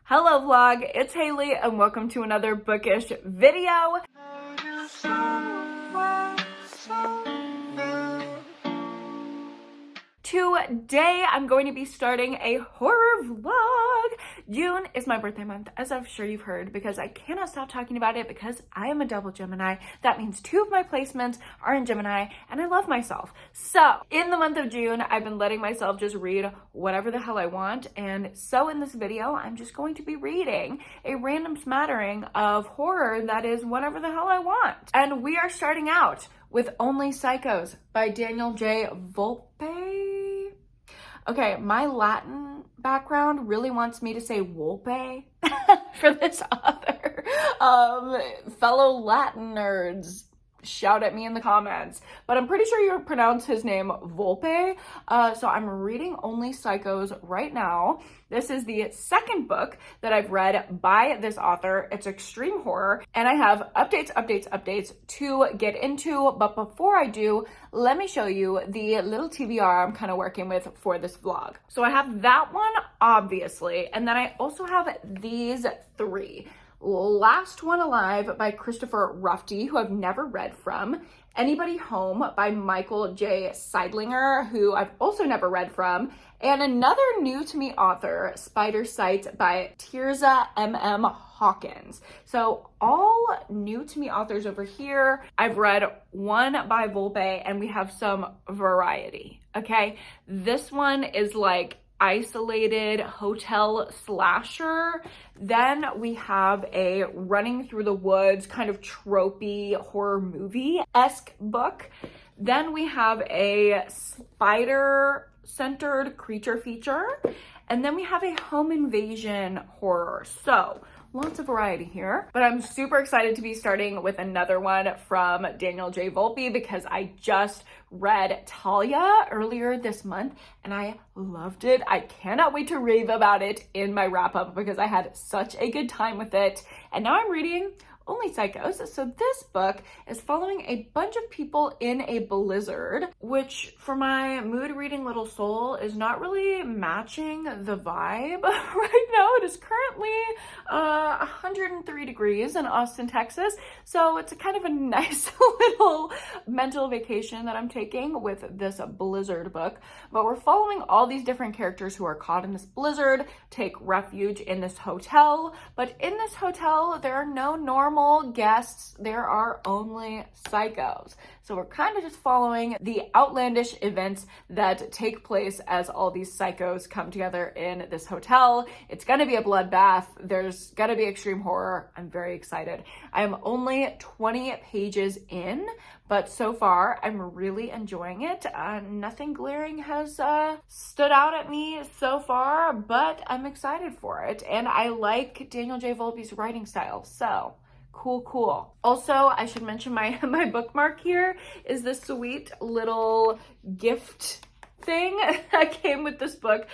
Hello vlog, it's Haley and welcome to another bookish video. Today I'm going to be starting a horror vlog. June is my birthday month, as I'm sure you've heard, because I cannot stop talking about it because I am a double Gemini. That means 2 of my placements are in Gemini and I love myself. So in the month of June, I've been letting myself just read whatever the hell I want. And so in this video, I'm just going to be reading a random smattering of horror that is whatever the hell I want. And we are starting out with Only Psychos by Daniel J. Volpe. Okay, my Latin background really wants me to say Volpe for this author. Fellow Latin nerds, shout at me in the comments, but I'm pretty sure you pronounce his name Volpe. So I'm reading Only Psychos right now. This is the second book that I've read by this author. It's extreme horror, and I have updates to get into. But before I do, let me show you the little TBR I'm kind of working with for this vlog. So I have that one, obviously, and then I also have these 3. Last One Alive by Christopher Ruffty, who I've never read from. Anybody Home by Michael J. Seidlinger, who I've also never read from. And another new to me author, Spider Sight by Tirza M.M. Hawkins. So all new to me authors over here. I've read one by Volpe and we have some variety, okay? This one is like isolated hotel slasher. Then we have a running through the woods kind of tropey horror movie-esque book. Then we have a spider-centered creature feature. And then we have a home invasion horror. So lots of variety here, but I'm super excited to be starting with another one from Daniel J. Volpe because I just read Talia earlier this month and I loved it. I cannot wait to rave about it in my wrap up because I had such a good time with it. And now I'm reading Only Psychos. So this book is following a bunch of people in a blizzard, which for my mood reading little soul is not really matching the vibe right now. It is currently 103 degrees in Austin, Texas. So it's a kind of a nice little mental vacation that I'm taking with this blizzard book. But we're following all these different characters who are caught in this blizzard, take refuge in this hotel. But in this hotel, there are no normal guests, there are only psychos. So we're kind of just following the outlandish events that take place as all these psychos come together in this hotel. It's gonna be a bloodbath. There's gonna be extreme horror. I'm very excited. I am only 20 pages in, but so far I'm really enjoying it. Nothing glaring has stood out at me so far, but I'm excited for it. And I like Daniel J. Volpe's writing style, so cool. Also, I should mention my bookmark here is this sweet little gift thing that came with this book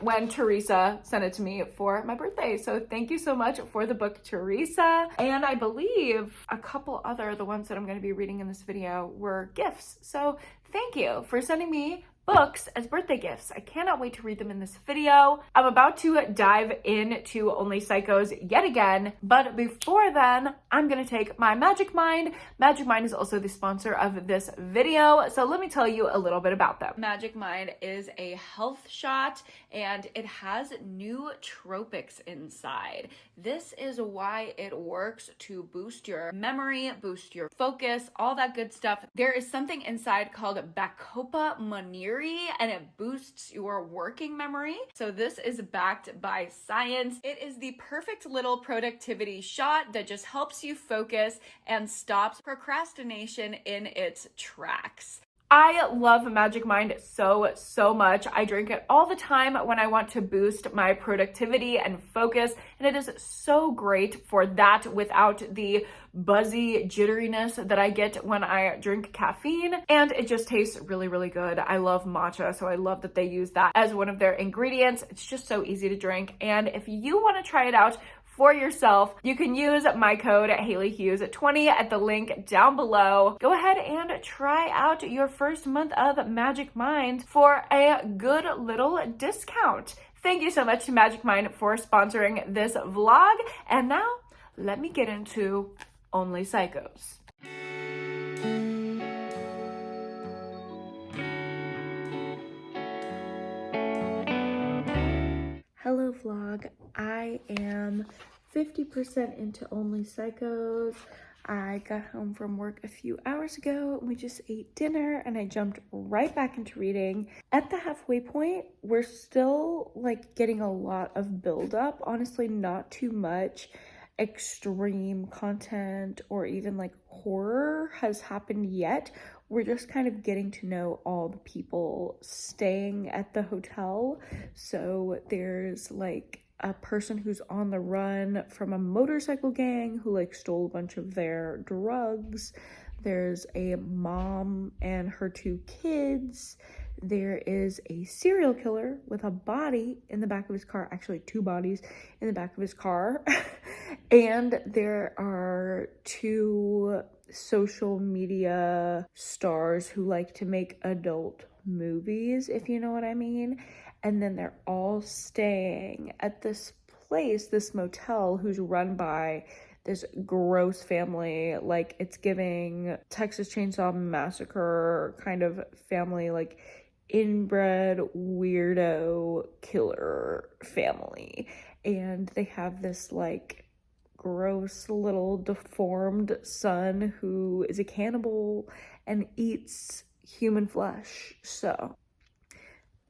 when Teresa sent it to me for my birthday. So thank you so much for the book, Teresa. And I believe a couple other, the ones that I'm going to be reading in this video, were gifts. So thank you for sending me books as birthday gifts. I cannot wait to read them in this video. I'm about to dive into Only Psychos yet again, but before then, I'm gonna take my Magic Mind. Magic Mind is also the sponsor of this video, so let me tell you a little bit about them. Magic Mind is a health shot and it has nootropics inside. This is why it works to boost your memory, boost your focus, all that good stuff. There is something inside called Bacopa Monnieri, and it boosts your working memory. So this is backed by science. It is the perfect little productivity shot that just helps you focus and stops procrastination in its tracks. I love Magic Mind so much. I drink it all the time when I want to boost my productivity and focus, and it is so great for that without the buzzy jitteriness that I get when I drink caffeine, and it just tastes really good. I love matcha, so I love that they use that as one of their ingredients. It's just so easy to drink, and if you want to try it out for yourself, you can use my code HaileyHughes20 at the link down below. Go ahead and try out your first month of Magic Mind for a good little discount. Thank you so much to Magic Mind for sponsoring this vlog. And now let me get into Only Psychos. Hello vlog, I am 50% into Only Psychos. I got home from work a few hours ago. We just ate dinner and I jumped right back into reading. At the halfway point, we're still like getting a lot of buildup. Honestly, not too much extreme content or even like horror has happened yet. We're just kind of getting to know all the people staying at the hotel. So there's like a person who's on the run from a motorcycle gang who like stole a bunch of their drugs. There's a mom and her 2 kids. There is a serial killer with a body in the back of his car, actually 2 bodies in the back of his car. And there are 2 social media stars who like to make adult movies, if you know what I mean. And then they're all staying at this place, this motel, who's run by this gross family. Like, it's giving Texas Chainsaw Massacre kind of family, like inbred weirdo killer family. And they have this like gross little deformed son who is a cannibal and eats human flesh. So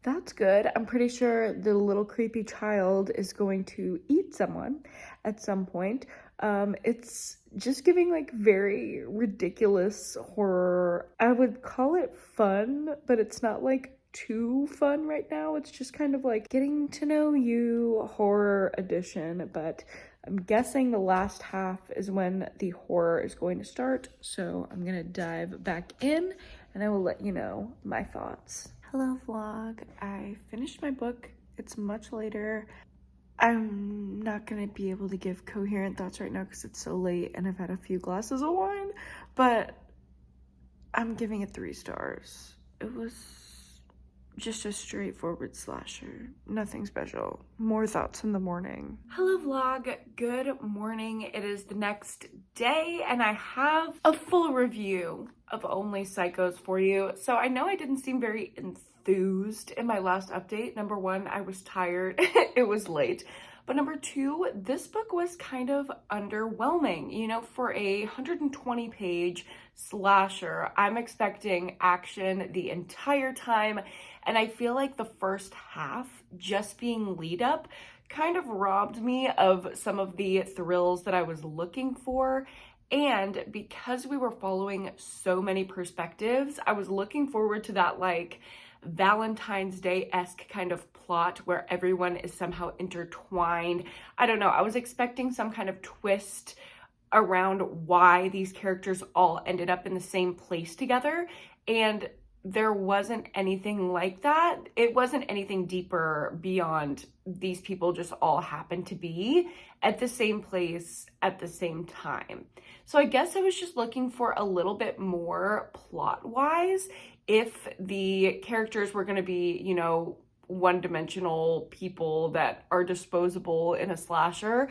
that's good. I'm pretty sure the little creepy child is going to eat someone at some point. It's just giving like very ridiculous horror. I would call it fun, but it's not like too fun right now. It's just kind of like getting to know you horror edition, but I'm guessing the last half is when the horror is going to start. So I'm gonna dive back in and I will let you know my thoughts. Hello vlog, I finished my book. It's much later. I'm not gonna be able to give coherent thoughts right now because it's so late and I've had a few glasses of wine, but I'm giving it 3 stars. It was just a straightforward slasher, nothing special. More thoughts in the morning. Hello vlog, good morning. It is the next day and I have a full review of Only Psychos for you. So I know I didn't seem very enthused in my last update. Number 1, I was tired, it was late. But number 2, this book was kind of underwhelming. You know, for a 120 page slasher, I'm expecting action the entire time. And I feel like the first half, just being lead up, kind of robbed me of some of the thrills that I was looking for. And because we were following so many perspectives, I was looking forward to that like Valentine's Day-esque kind of plot where everyone is somehow intertwined. I don't know, I was expecting some kind of twist around why these characters all ended up in the same place together, and there wasn't anything like that. It wasn't anything deeper beyond these people just all happened to be at the same place at the same time. So I guess I was just looking for a little bit more plot-wise. If the characters were going to be, you know, one-dimensional people that are disposable in a slasher,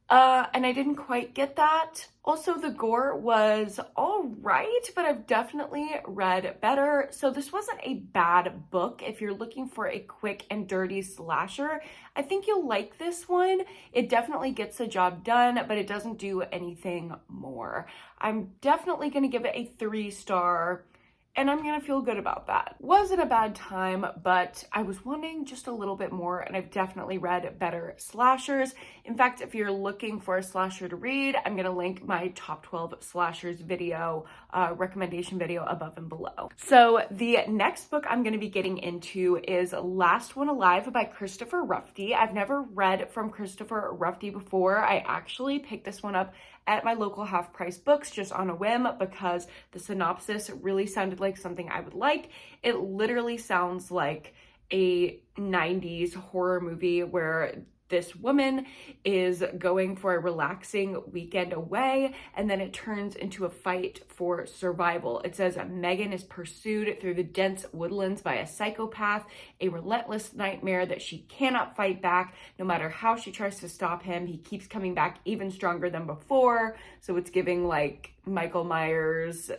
and I didn't quite get that. Also, the gore was all right, but I've definitely read better. So this wasn't a bad book. If you're looking for a quick and dirty slasher, I think you'll like this one. It definitely gets the job done, but it doesn't do anything more. I'm definitely going to give it a 3-star. And I'm gonna feel good about that. Wasn't a bad time, but I was wanting just a little bit more, and I've definitely read better slashers. In fact, if you're looking for a slasher to read, I'm gonna link my top 12 slashers video, recommendation video above and below. So the next book I'm gonna be getting into is Last One Alive by Christopher Ruffty. I've never read from Christopher Ruffty before. I actually picked this one up at my local half-price books just on a whim because the synopsis really sounded like something I would like. It literally sounds like a 90s horror movie where this woman is going for a relaxing weekend away, and then it turns into a fight for survival. It says Megan is pursued through the dense woodlands by a psychopath, a relentless nightmare that she cannot fight back. No matter how she tries to stop him, he keeps coming back even stronger than before. So it's giving like Michael Myers,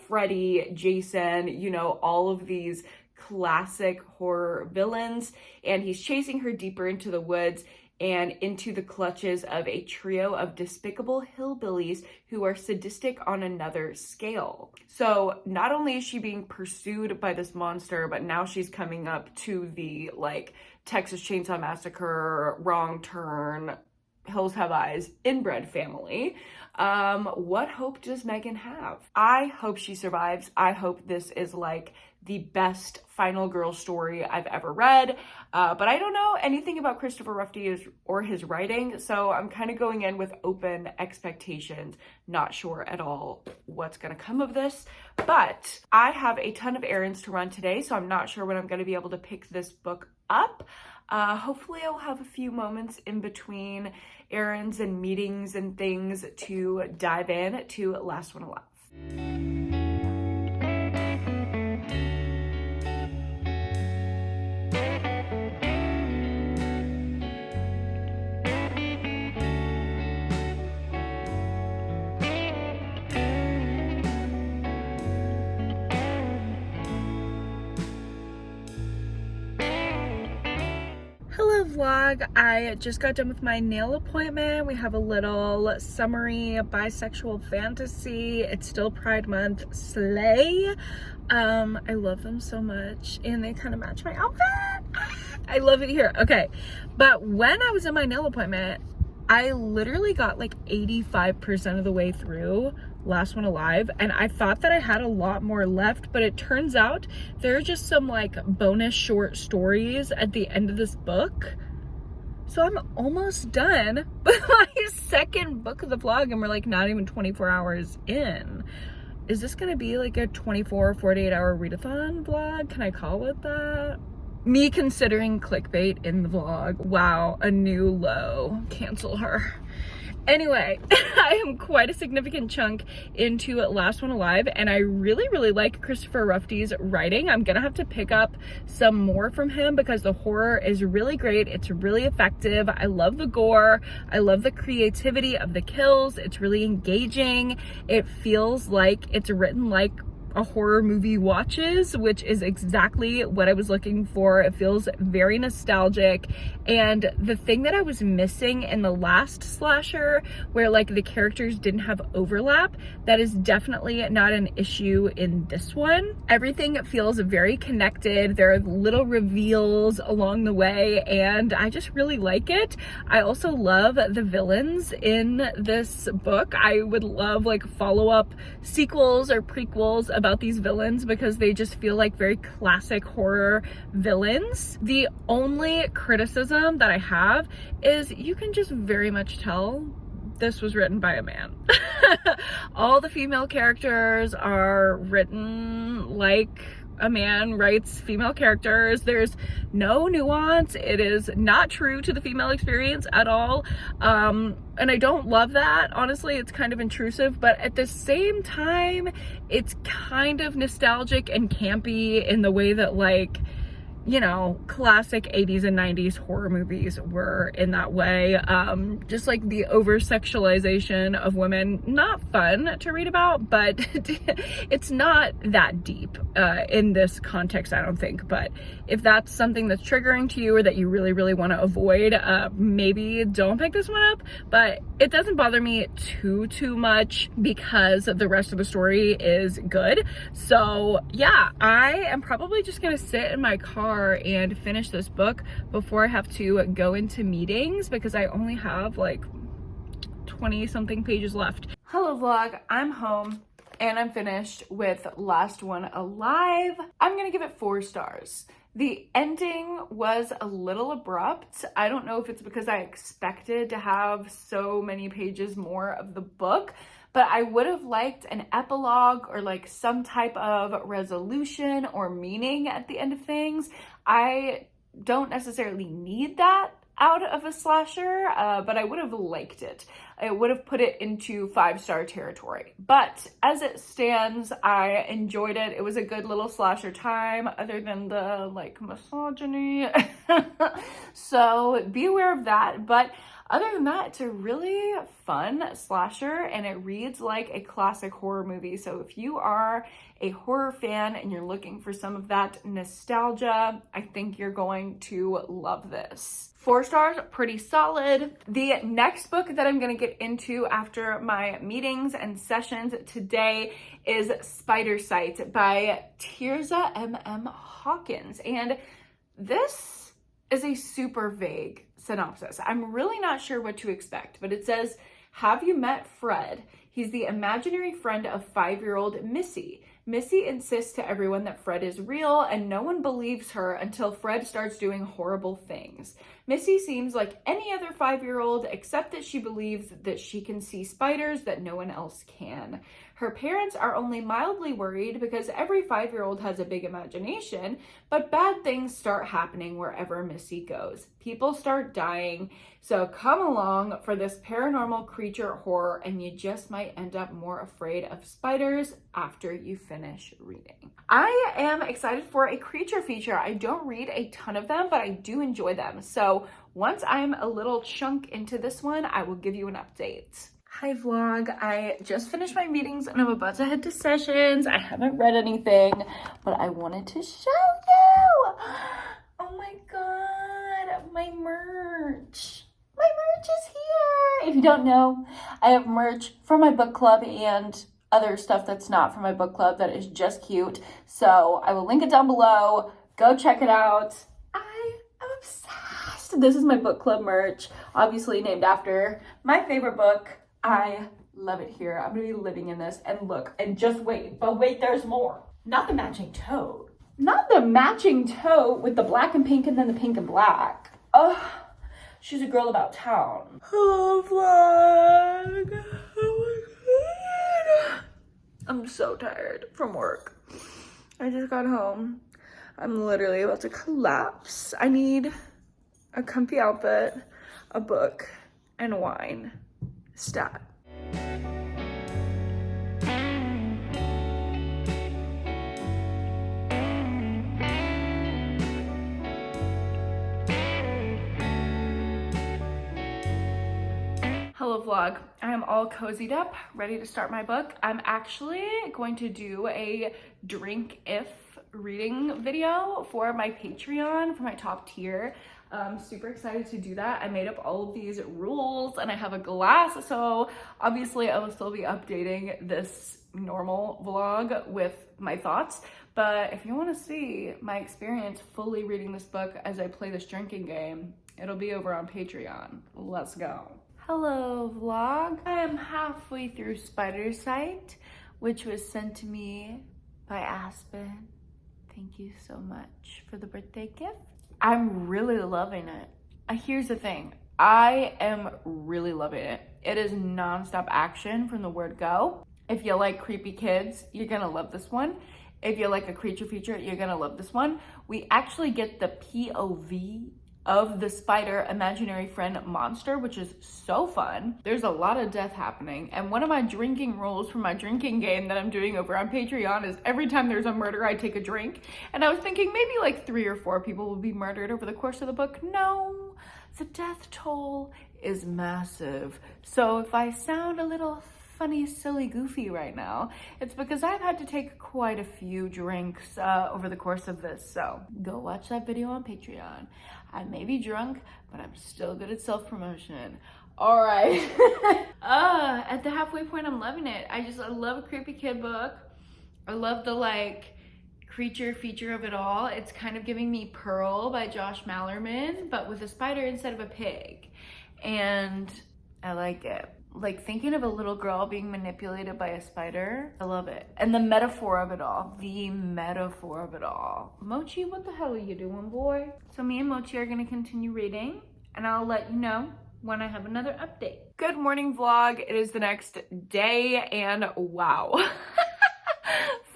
Freddy, Jason, you know, all of these classic horror villains, and he's chasing her deeper into the woods and into the clutches of a trio of despicable hillbillies who are sadistic on another scale. So not only is she being pursued by this monster, but now she's coming up to the like Texas Chainsaw Massacre, Wrong Turn, Hills Have Eyes inbred family. What hope does Megan have? I hope she survives. I hope this is like the best final girl story I've ever read, but I don't know anything about Christopher Ruffty or his writing, so I'm kind of going in with open expectations, not sure at all what's gonna come of this, but I have a ton of errands to run today, so I'm not sure when I'm gonna be able to pick this book up. Hopefully I'll have a few moments in between errands and meetings and things to dive in to Last One Alive. Hello vlog, I just got done with my nail appointment. We have a little summery bisexual fantasy. It's still Pride Month, slay. I love them so much and they kind of match my outfit. I love it here. Okay, but when I was in my nail appointment, I literally got like 85% of the way through Last One Alive, and I thought that I had a lot more left, but it turns out there are just some like bonus short stories at the end of this book. So I'm almost done with my second book of the vlog, and we're like not even 24 hours in. Is this gonna be like a 24 or 48 hour readathon vlog? Can I call it that? Me considering clickbait in the vlog. Wow, a new low. Cancel her. Anyway, I am quite a significant chunk into Last One Alive, and I really like Christopher Ruffty's writing. I'm gonna have to pick up some more from him because the horror is really great. It's really effective. I love the gore. I love the creativity of the kills. It's really engaging. It feels like it's written like a horror movie watches, which is exactly what I was looking for. It feels very nostalgic, and the thing that I was missing in the last slasher, where like the characters didn't have overlap, that is definitely not an issue in this one. Everything feels very connected. There are little reveals along the way, and I just really like it. I also love the villains in this book. I would love like follow-up sequels or prequels about these villains because they just feel like very classic horror villains. The only criticism that I have is you can just very much tell this was written by a man. All the female characters are written like a man writes female characters. There's no nuance. It is not true to the female experience at all. And I don't love that. Honestly, it's kind of intrusive, but at the same time, it's kind of nostalgic and campy in the way that like, you know, classic 80s and 90s horror movies were in that way. Just like the over-sexualization of women, not fun to read about, but it's not that deep in this context, I don't think. But if that's something that's triggering to you or that you really want to avoid, maybe don't pick this one up. But it doesn't bother me too much because the rest of the story is good. So yeah, I am probably just gonna sit in my car and finish this book before I have to go into meetings because I only have like 20 something pages left. Hello vlog, I'm home and I'm finished with Last One Alive. I'm gonna give it 4 stars. The ending was a little abrupt. I don't know if it's because I expected to have so many pages more of the book, but I would have liked an epilogue or like some type of resolution or meaning at the end of things. I don't necessarily need that out of a slasher, but I would have liked it. I would have put it into 5-star territory. But as it stands, I enjoyed it. It was a good little slasher time, other than the like misogyny. So be aware of that. But other than that, it's a really fun slasher and it reads like a classic horror movie. So if you are a horror fan and you're looking for some of that nostalgia, I think you're going to love this. 4 stars, pretty solid. The next book that I'm gonna get into after my meetings and sessions today is Spider Sight by Tirza M.M. Hawkins. And this is a super vague synopsis. I'm really not sure what to expect, but it says, have you met Fred? He's the imaginary friend of 5-year-old Missy. Missy insists to everyone that Fred is real, and no one believes her until Fred starts doing horrible things. Missy seems like any other 5-year-old, except that she believes that she can see spiders that no one else can. Her parents are only mildly worried because every 5-year-old has a big imagination, but bad things start happening wherever Missy goes. People start dying, so come along for this paranormal creature horror and you just might end up more afraid of spiders after you finish reading. I am excited for a creature feature. I don't read a ton of them, but I do enjoy them. So once I'm a little chunk into this one, I will give you an update. Hi vlog, I just finished my meetings and I'm about to head to sessions. I haven't read anything, but I wanted to show you. Oh my God, my merch. My merch is here. If you don't know, I have merch for my book club and other stuff that's not for my book club that is just cute. So I will link it down below. Go check it out. I am obsessed. This is my book club merch, obviously named after my favorite book. I love it here. I'm gonna be living in this. And look, and just wait, but wait, there's more. Not the matching tote. Not the matching tote with the black and pink and then the pink and black. Oh, she's a girl about town. Hello, vlog. Oh my God. I'm so tired from work. I just got home. I'm literally about to collapse. I need a comfy outfit, a book, and wine. Stat. Hello vlog, I am all cozied up, ready to start my book. I'm actually going to do a drink if reading video for my Patreon, for my top tier. I'm super excited to do that. I made up all of these rules and I have a glass, so obviously I will still be updating this normal vlog with my thoughts, but if you want to see my experience fully reading this book as I play this drinking game, it'll be over on Patreon. Let's go. Hello vlog. I am halfway through Spider Sight, which was sent to me by Aspen. Thank you so much for the birthday gift. I'm really loving it. Here's the thing. I am really loving it. It is nonstop action from the word go. If you like creepy kids, you're gonna love this one. If you like a creature feature, you're gonna love this one. We actually get the POV of the spider imaginary friend monster, which is so fun. There's a lot of death happening, and one of my drinking rules for my drinking game that I'm doing over on Patreon is every time there's a murder I take a drink. And I was thinking maybe like 3 or 4 people will be murdered over the course of the book. No, the death toll is massive. So if I sound a little funny, silly, goofy right now, it's because I've had to take quite a few drinks over the course of this. So go watch that video on Patreon. I may be drunk, but I'm still good at self-promotion. All right. At the halfway point, I'm loving it. I love a creepy kid book. I love the like creature feature of it all. It's kind of giving me Pearl by Josh Malerman, but with a spider instead of a pig. And I like it. Like thinking of a little girl being manipulated by a spider. I love it. And the metaphor of it all. The metaphor of it all. Mochi, what the hell are you doing, boy? So me and Mochi are gonna continue reading and I'll let you know when I have another update. Good morning vlog. It is the next day and wow.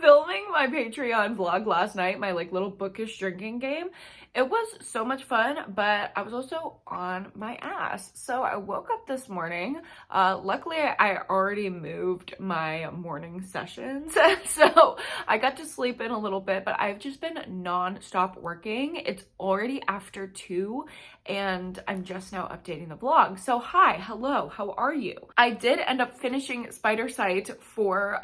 Filming my Patreon vlog last night, my like little bookish drinking game, It was so much fun, but I was also on my ass. So I woke up this morning. Luckily, I already moved my morning sessions. So I got to sleep in a little bit, but I've just been non-stop working. It's already after 2 and I'm just now updating the vlog. So hi, hello, how are you? I did end up finishing Spider Sight for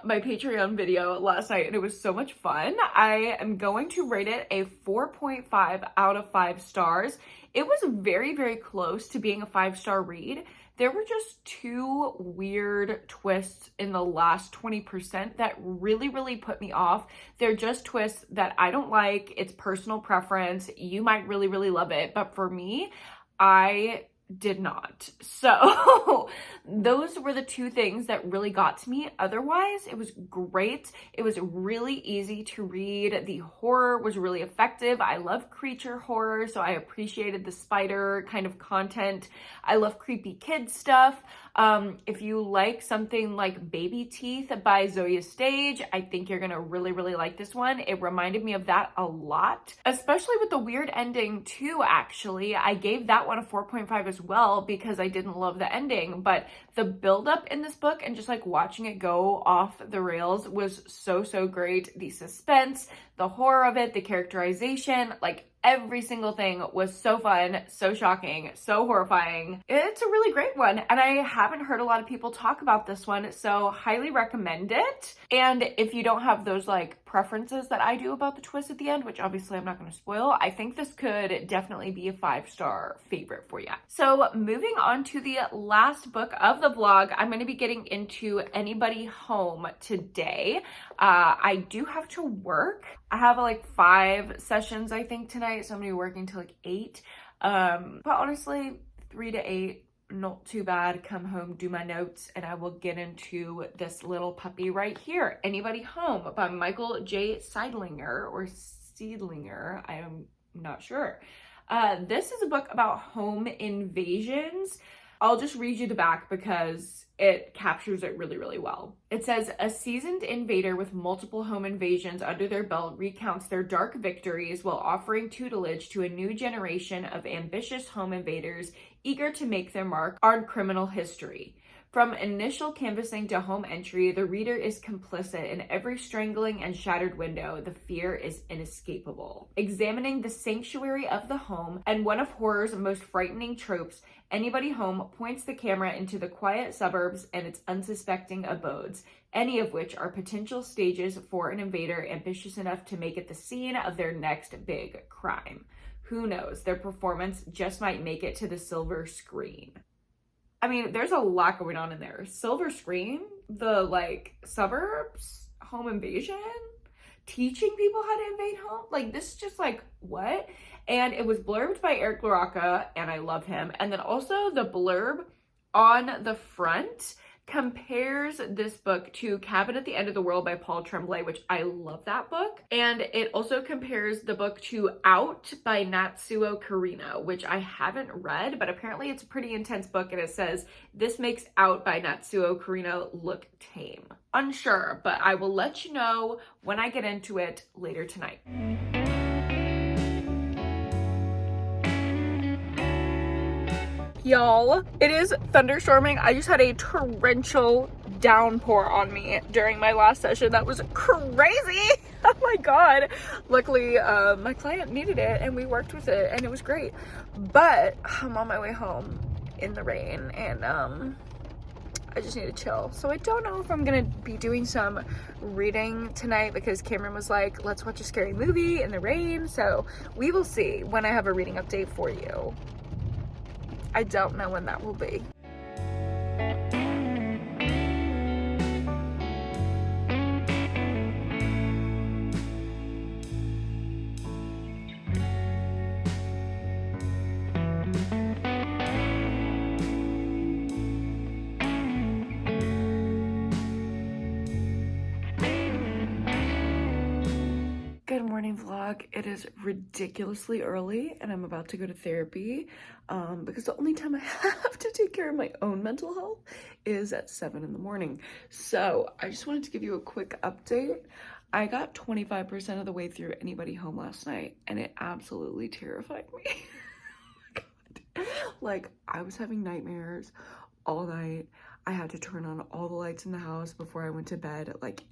my Patreon video last night and it was so much fun. I am going to rate it a 4.5 out of 5 stars. It was very, very close to being a 5-star read. There were just 2 weird twists in the last 20% that really, really put me off. They're just twists that I don't like. It's personal preference. You might really, really love it. But for me, I did not. So those were the 2 things that really got to me. Otherwise, it was great. It was really easy to read. The horror was really effective. I love creature horror, so I appreciated the spider kind of content. I love creepy kid stuff. If you like something like Baby Teeth by Zoya Stage, I think you're gonna really, really like this one. It reminded me of that a lot, especially with the weird ending too, actually. I gave that one a 4.5 as well because I didn't love the ending, but the buildup in this book and just like watching it go off the rails was so, so great. The suspense, the horror of it, the characterization, like every single thing was so fun, so shocking, so horrifying. It's a really great one, and I haven't heard a lot of people talk about this one, so highly recommend it. And if you don't have those like preferences that I do about the twist at the end, which obviously I'm not going to spoil, I think this could definitely be a 5-star favorite for you. So moving on to the last book of the vlog, I'm going to be getting into Anybody Home today. I do have to work. I have like 5 sessions I think tonight, so I'm gonna be working till like 8. But honestly, 3 to 8, not too bad. Come home, do my notes, and I will get into this little puppy right here. Anybody Home by Michael J. Seidlinger or Seidlinger, I am not sure. This is a book about home invasions. I'll just read you the back because it captures it really, really well. It says, a seasoned invader with multiple home invasions under their belt recounts their dark victories while offering tutelage to a new generation of ambitious home invaders eager to make their mark on criminal history. From initial canvassing to home entry, the reader is complicit in every strangling and shattered window. The fear is inescapable. Examining the sanctuary of the home and one of horror's most frightening tropes, Anybody Home points the camera into the quiet suburbs and its unsuspecting abodes, any of which are potential stages for an invader ambitious enough to make it the scene of their next big crime. Who knows? Their performance just might make it to the silver screen. I mean, there's a lot going on in there. Silver screen, the like suburbs, home invasion, teaching people how to invade home. Like this is just like, what? And it was blurbed by Eric LaRocca, and I love him. And then also the blurb on the front compares this book to Cabin at the End of the World by Paul Tremblay, which I love that book. And it also compares the book to Out by Natsuo Kirino, which I haven't read, but apparently it's a pretty intense book. And it says, this makes Out by Natsuo Kirino look tame. Unsure, but I will let you know when I get into it later tonight. Y'all, it is thunderstorming. I just had a torrential downpour on me during my last session. That was crazy. Oh my god. Luckily, my client needed it and we worked with it and it was great. But I'm on my way home in the rain and I just need to chill. So I don't know if I'm gonna be doing some reading tonight because Cameron was like, let's watch a scary movie in the rain. So we will see when I have a reading update for you. I don't know when that will be. Good morning vlog. It is ridiculously early and I'm about to go to therapy because the only time I have to take care of my own mental health is at 7 in the morning. So I just wanted to give you a quick update. I got 25% of the way through Anybody Home last night, and it absolutely terrified me. God. Like, I was having nightmares all night. I had to turn on all the lights in the house before I went to bed. Like,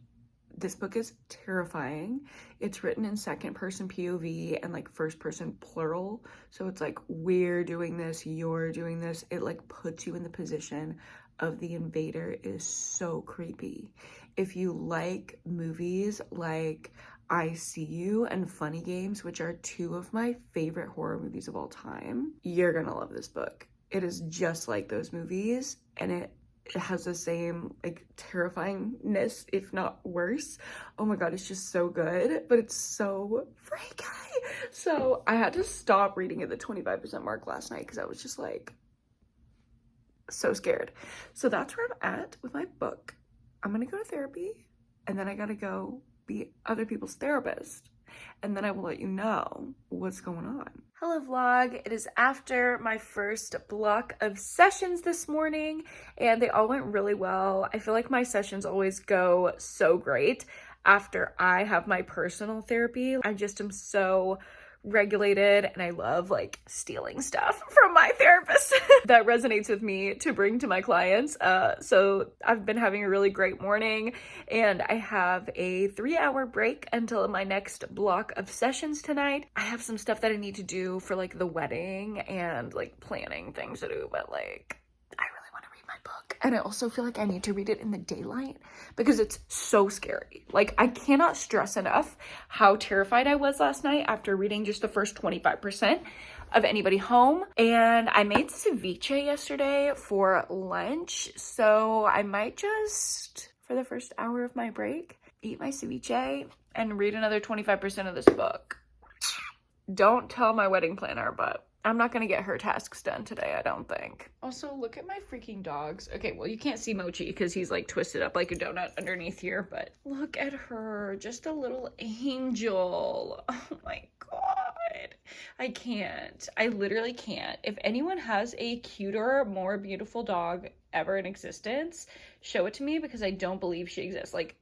this book is terrifying. It's written in second person POV and like first person plural. So it's like, we're doing this, you're doing this. It like puts you in the position of the invader. It is so creepy. If you like movies like I See You and Funny Games, which are two of my favorite horror movies of all time, you're gonna love this book. It is just like those movies, and it has the same like terrifyingness, if not worse. Oh my god, it's just so good, but it's so freaky. So I had to stop reading at the 25% mark last night because I was just like so scared. So that's where I'm at with my book. I'm gonna go to therapy, and then I gotta go be other people's therapist, and then I will let you know what's going on. Hello vlog, it is after my first block of sessions this morning, and they all went really well. I feel like my sessions always go so great after I have my personal therapy. I just am so regulated, and I love like stealing stuff from my therapist. That resonates with me to bring to my clients. So I've been having a really great morning, and I have a 3-hour break until my next block of sessions tonight. I have some stuff that I need to do for like the wedding and like planning things to do, but like I really want to read my book. And I also feel like I need to read it in the daylight because it's so scary. Like, I cannot stress enough how terrified I was last night after reading just the first 25% of Anybody Home. And I made ceviche yesterday for lunch, so I might just, for the first hour of my break, eat my ceviche and read another 25% of this book. Don't tell my wedding planner, but I'm not gonna get her tasks done today, I don't think. Also, look at my freaking dogs. Okay, well, you can't see Mochi because he's like twisted up like a donut underneath here, but look at her, just a little angel. Oh my god. I can't. I literally can't. If anyone has a cuter, more beautiful dog ever in existence, show it to me because I don't believe she exists. Like,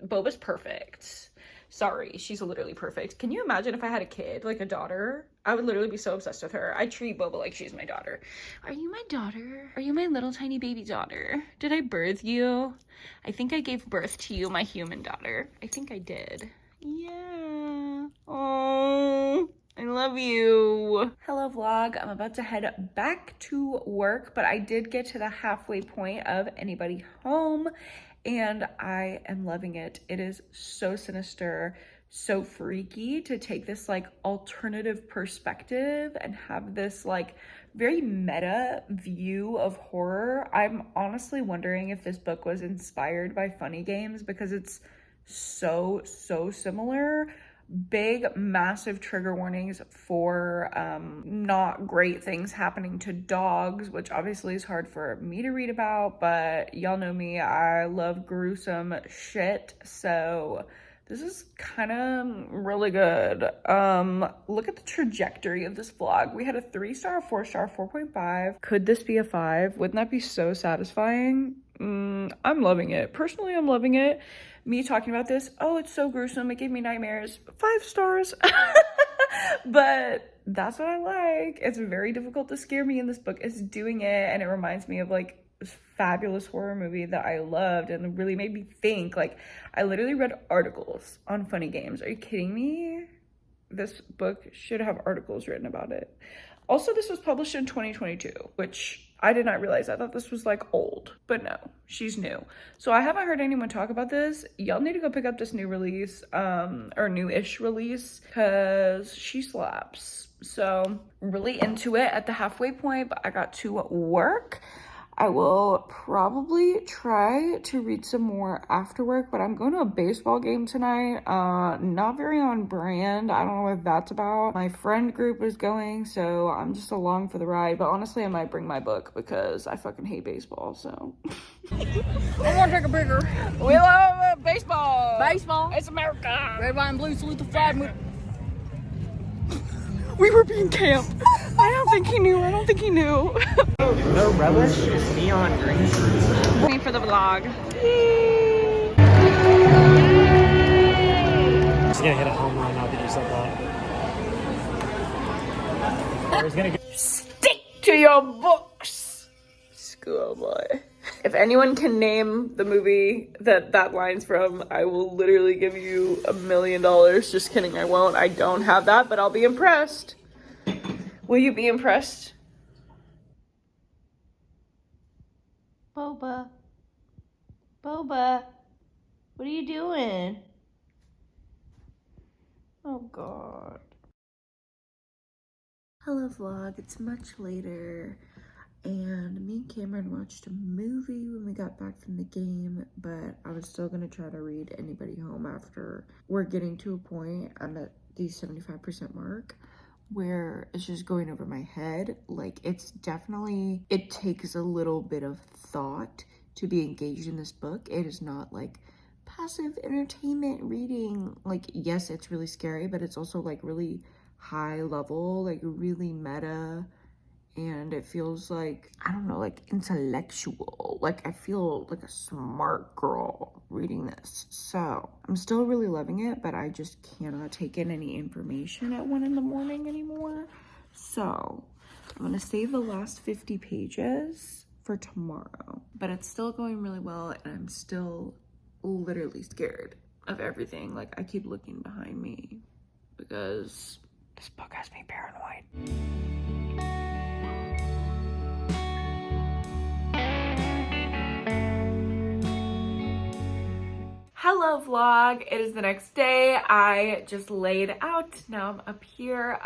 Boba's perfect. Sorry, she's literally perfect. Can you imagine if I had a kid, like a daughter? I would literally be so obsessed with her. I treat Boba like she's my daughter. Are you my daughter? Are you my little tiny baby daughter? Did I birth you? I think I gave birth to you, my human daughter. I think I did. Yeah. Oh, I love you. Hello vlog. I'm about to head back to work, but I did get to the halfway point of Anybody Home, and I am loving it. It is so sinister, so freaky to take this like alternative perspective and have this like very meta view of horror. I'm honestly wondering if this book was inspired by Funny Games because it's so similar. Big, massive trigger warnings for not great things happening to dogs, which obviously is hard for me to read about, but y'all know me, I love gruesome shit, so this is kind of really good. Look at the trajectory of this vlog. We had a 3-star, 4-star, 4.5. Could this be a 5? Wouldn't that be so satisfying? I'm loving it. Personally, I'm loving it. Me talking about this, oh, it's so gruesome, it gave me nightmares, 5 stars. But that's what I like. It's very difficult to scare me, and this book is doing it, and it reminds me of like this fabulous horror movie that I loved and really made me think. Like, I literally read articles on Funny Games. Are you kidding me? This book should have articles written about it. Also, this was published in 2022, which I did not realize. I thought this was like old, but no, she's new. So I haven't heard anyone talk about this. Y'all need to go pick up this new release, or new-ish release, because she slaps. So really into it at the halfway point, but I got to work. I will probably try to read some more after work, but I'm going to a baseball game tonight. Not very on brand. I don't know what that's about. My friend group is going, so I'm just along for the ride. But honestly, I might bring my book because I fucking hate baseball, so. I want to take a picture. We love baseball. Baseball. It's America. Red, white, and blue, salute the flag. We were being camped. I don't think he knew. I don't think he knew. No relish is neon green. Waiting for the vlog. gonna hit a home run now that you said that. Or he's gonna get. Stick to your books, schoolboy. If anyone can name the movie that line's from, I will literally give you $1 million. Just kidding, I won't. I don't have that, but I'll be impressed. Will you be impressed? Boba. Boba. What are you doing? Oh, God. Hello, vlog. It's much later. And me and Cameron watched a movie when we got back from the game, but I was still gonna try to read Anybody Home after. We're getting to a point, I'm at the 75% mark, where it's just going over my head. Like, it takes a little bit of thought to be engaged in this book. It is not like passive entertainment reading. Like, yes, it's really scary, but it's also like really high level, like really meta. And it feels like, I don't know, like intellectual. Like, I feel like a smart girl reading this. So I'm still really loving it, but I just cannot take in any information at 1 in the morning anymore. So I'm gonna save the last 50 pages for tomorrow, but it's still going really well, and I'm still literally scared of everything. Like, I keep looking behind me because this book has me paranoid. Hello vlog, it is the next day. I just laid out. Now I'm up here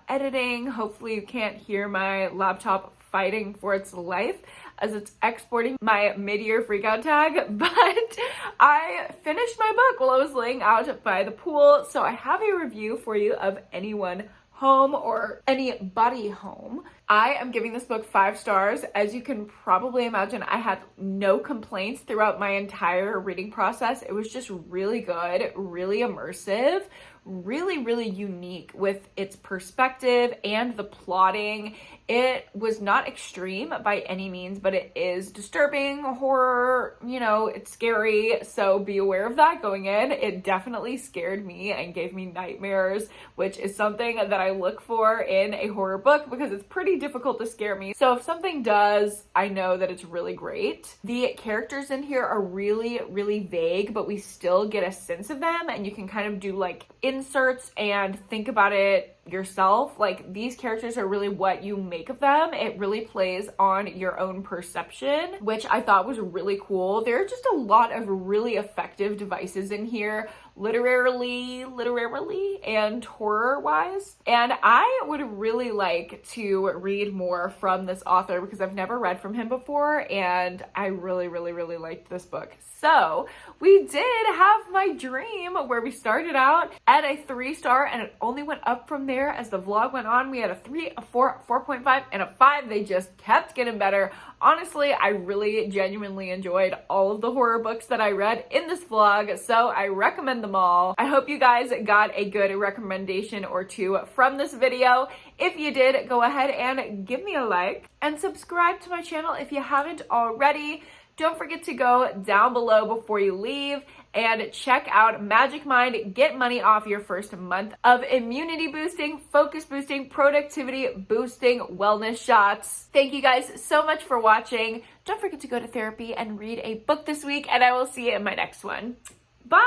editing. Hopefully you can't hear my laptop fighting for its life as it's exporting my mid-year freakout tag, but I finished my book while I was laying out by the pool. So I have a review for you of Anyone Home, or Anybody Home. I am giving this book 5 stars. As you can probably imagine, I had no complaints throughout my entire reading process. It was just really good, really immersive, really unique with its perspective and the plotting. It was not extreme by any means, but it is disturbing, horror, you know, it's scary, so be aware of that going in. It definitely scared me and gave me nightmares, which is something that I look for in a horror book because it's pretty difficult to scare me. So if something does, I know that it's really great. The characters in here are really vague, but we still get a sense of them, and you can kind of do like inserts and think about it yourself. Like, these characters are really what you make of them. It really plays on your own perception, which I thought was really cool. There are just a lot of really effective devices in here, literally and horror wise. And I would really like to read more from this author because I've never read from him before, and I really liked this book. So we did have my dream where we started out at a 3-star and it only went up from there as the vlog went on. We had a 3, a 4, 4.5, and a 5. They just kept getting better. Honestly, I really genuinely enjoyed all of the horror books that I read in this vlog, so I recommend them all. I hope you guys got a good recommendation or two from this video. If you did, go ahead and give me a like and subscribe to my channel if you haven't already. Don't forget to go down below before you leave and check out Magic Mind. Get money off your first month of immunity boosting, focus boosting, productivity boosting wellness shots. Thank you guys so much for watching. Don't forget to go to therapy and read a book this week, and I will see you in my next one. Bye!